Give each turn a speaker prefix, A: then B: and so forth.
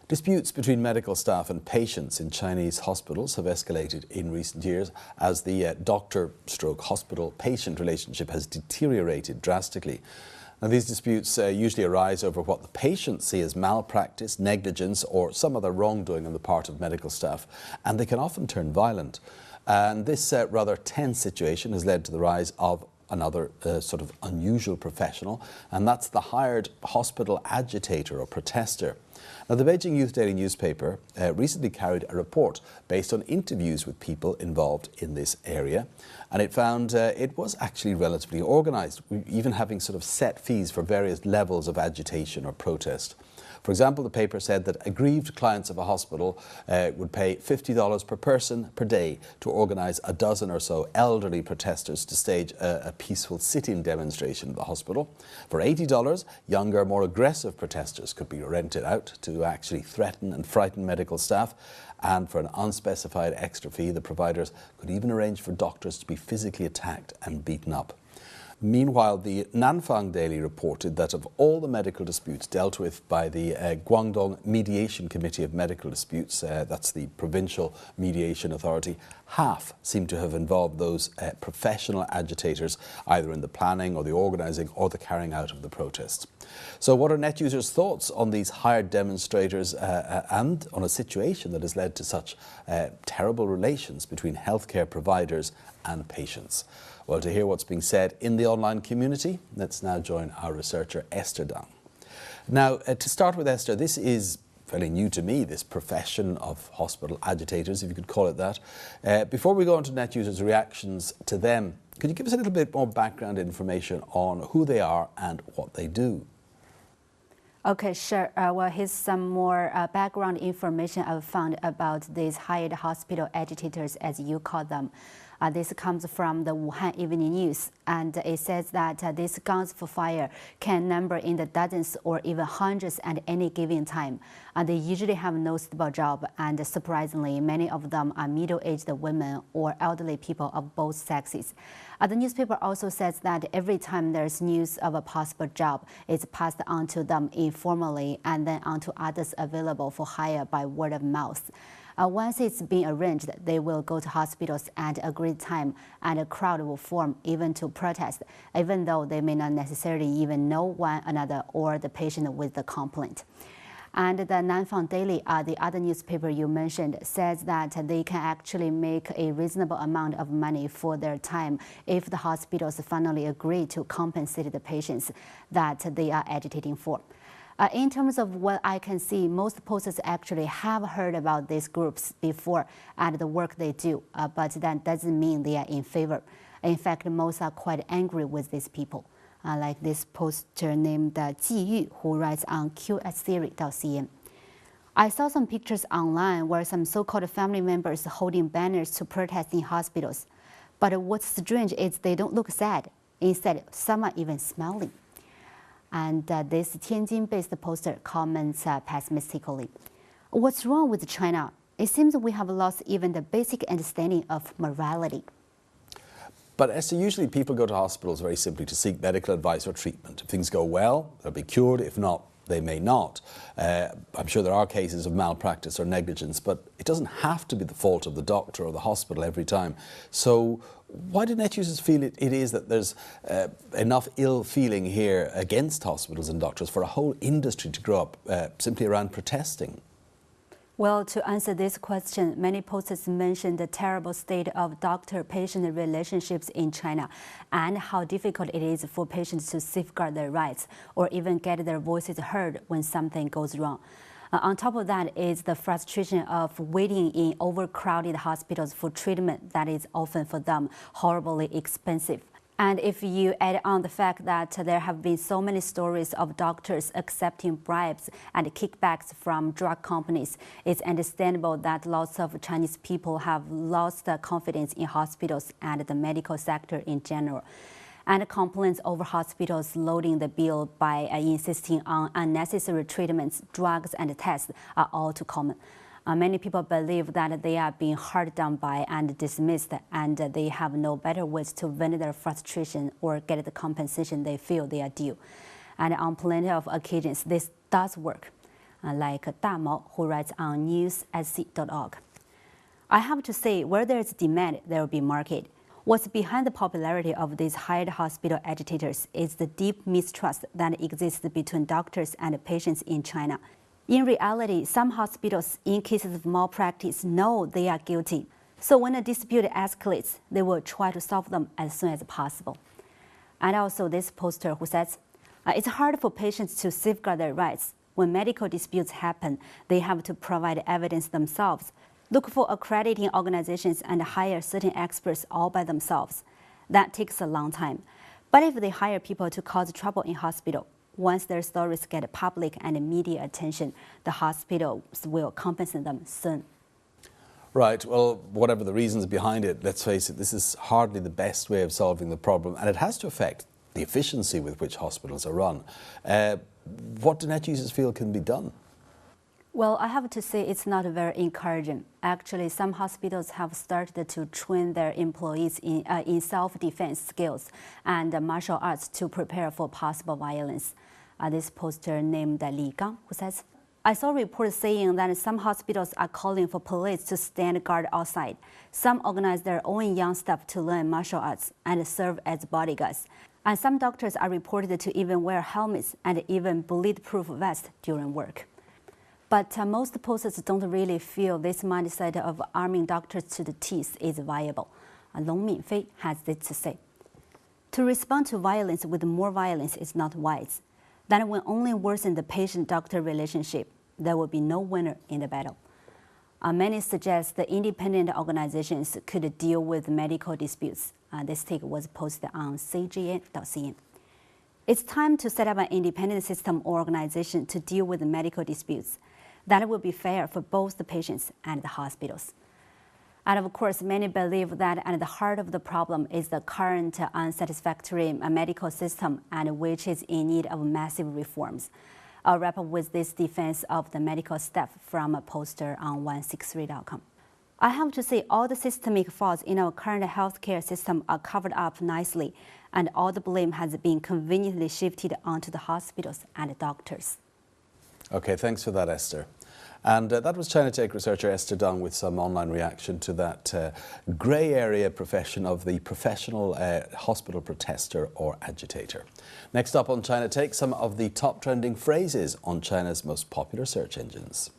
A: Disputes between medical staff and patients in Chinese hospitals have escalated in recent years as the doctor-stroke-hospital-patient relationship has deteriorated drastically. Now, these disputes usually arise over what the patients see as malpractice, negligence or some other wrongdoing on the part of medical staff, and they can often turn violent. And this rather tense situation has led to the rise of another sort of unusual professional, and that's the hired hospital agitator or protester. Now, the Beijing Youth Daily newspaper recently carried a report based on interviews with people involved in this area, and it found it was actually relatively organised, even having sort of set fees for various levels of agitation or protest. For example, the paper said that aggrieved clients of a hospital would pay $50 per person per day to organise a dozen or so elderly protesters to stage a peaceful sit-in demonstration at the hospital. For $80, younger, more aggressive protesters could be rented out to actually threaten and frighten medical staff. And for an unspecified extra fee, the providers could even arrange for doctors to be physically attacked and beaten up. Meanwhile, the Nanfang Daily reported that of all the medical disputes dealt with by the Guangdong Mediation Committee of Medical Disputes, that's the provincial mediation authority, half seem to have involved those professional agitators, either in the planning or the organising or the carrying out of the protests. So what are net users' thoughts on these hired demonstrators and on a situation that has led to such terrible relations between healthcare providers and patients? Well, to hear what's being said in the online community, let's now join our researcher Esther Dang. Now, to start with, Esther, this is fairly new to me, this profession of hospital agitators, if you could call it that. Before we go on to net users' reactions to them, could you give us a little bit more background information on who they are and what they do?
B: Okay, sure. Well, here's some more background information I've found about these hired hospital agitators, as you call them. This comes from the Wuhan Evening News, and it says that these guns for fire can number in the dozens or even hundreds at any given time. They usually have no stable job, and surprisingly, many of them are middle-aged women or elderly people of both sexes. The newspaper also says that every time there's news of a possible job, it's passed on to them informally and then on to others available for hire by word of mouth. Once it's been arranged, they will go to hospitals at a agreed time, and a crowd will form even to protest, even though they may not necessarily even know one another or the patient with the complaint. And the Nanfang Daily, the other newspaper you mentioned, says that they can actually make a reasonable amount of money for their time if the hospitals finally agree to compensate the patients that they are agitating for. In terms of what I can see, most posters actually have heard about these groups before and the work they do, but that doesn't mean they are in favor. In fact, most are quite angry with these people, like this poster named Ji Yu, who writes on qstheory.cn. I saw some pictures online where some so-called family members holding banners to protest in hospitals. But what's strange is they don't look sad. Instead, some are even smiling. And this Tianjin-based poster comments pessimistically. What's wrong with China? It seems we have lost even the basic understanding of morality.
A: But Esther, usually people go to hospitals very simply to seek medical advice or treatment. If things go well, they'll be cured. If not, they may not. I'm sure there are cases of malpractice or negligence, but it doesn't have to be the fault of the doctor or the hospital every time. So why do net users feel it is that there's enough ill feeling here against hospitals and doctors for a whole industry to grow up simply around protesting?
B: Well, to answer this question, many posters mention the terrible state of doctor-patient relationships in China and how difficult it is for patients to safeguard their rights or even get their voices heard when something goes wrong. On top of that is the frustration of waiting in overcrowded hospitals for treatment that is often for them horribly expensive. And if you add on the fact that there have been so many stories of doctors accepting bribes and kickbacks from drug companies, it's understandable that lots of Chinese people have lost confidence in hospitals and the medical sector in general. And complaints over hospitals loading the bill by insisting on unnecessary treatments, drugs, and tests are all too common. Many people believe that they are being hard done by and dismissed, and they have no better ways to vent their frustration or get the compensation they feel they are due. And on plenty of occasions, this does work. like Da Mao, who writes on newssc.org. I have to say, where there is demand, there will be market. What's behind the popularity of these hired hospital agitators is the deep mistrust that exists between doctors and patients in China. In reality, some hospitals, in cases of malpractice, know they are guilty. So when a dispute escalates, they will try to solve them as soon as possible. And also this poster who says, it's hard for patients to safeguard their rights. When medical disputes happen, they have to provide evidence themselves, look for accrediting organizations and hire certain experts all by themselves. That takes a long time. But if they hire people to cause trouble in hospital, once their stories get public and media attention, the hospitals will compensate them soon.
A: Right, well, whatever the reasons behind it, let's face it, this is hardly the best way of solving the problem, and it has to affect the efficiency with which hospitals are run. What do net users feel can be done?
B: Well, I have to say it's not very encouraging. Actually, some hospitals have started to train their employees in self-defense skills and martial arts to prepare for possible violence. This poster named Li Gang, who says, I saw reports saying that some hospitals are calling for police to stand guard outside. Some organize their own young staff to learn martial arts and serve as bodyguards. And some doctors are reported to even wear helmets and even bulletproof vests during work. But most posters don't really feel this mindset of arming doctors to the teeth is viable. Long Minfei has this to say. To respond to violence with more violence is not wise. That will only worsen the patient-doctor relationship. There will be no winner in the battle. Many suggest the independent organizations could deal with medical disputes. This take was posted on cgn.cn. It's time to set up an independent system or organization to deal with medical disputes. That will be fair for both the patients and the hospitals. And of course, many believe that at the heart of the problem is the current unsatisfactory medical system, and which is in need of massive reforms. I'll wrap up with this defense of the medical staff from a poster on 163.com. I have to say, all the systemic faults in our current healthcare system are covered up nicely, and all the blame has been conveniently shifted onto the hospitals and doctors.
A: Okay, thanks for that, Esther. And that was China Take researcher Esther Dong with some online reaction to that grey area profession of the professional hospital protester or agitator. Next up on China Take, some of the top trending phrases on China's most popular search engines.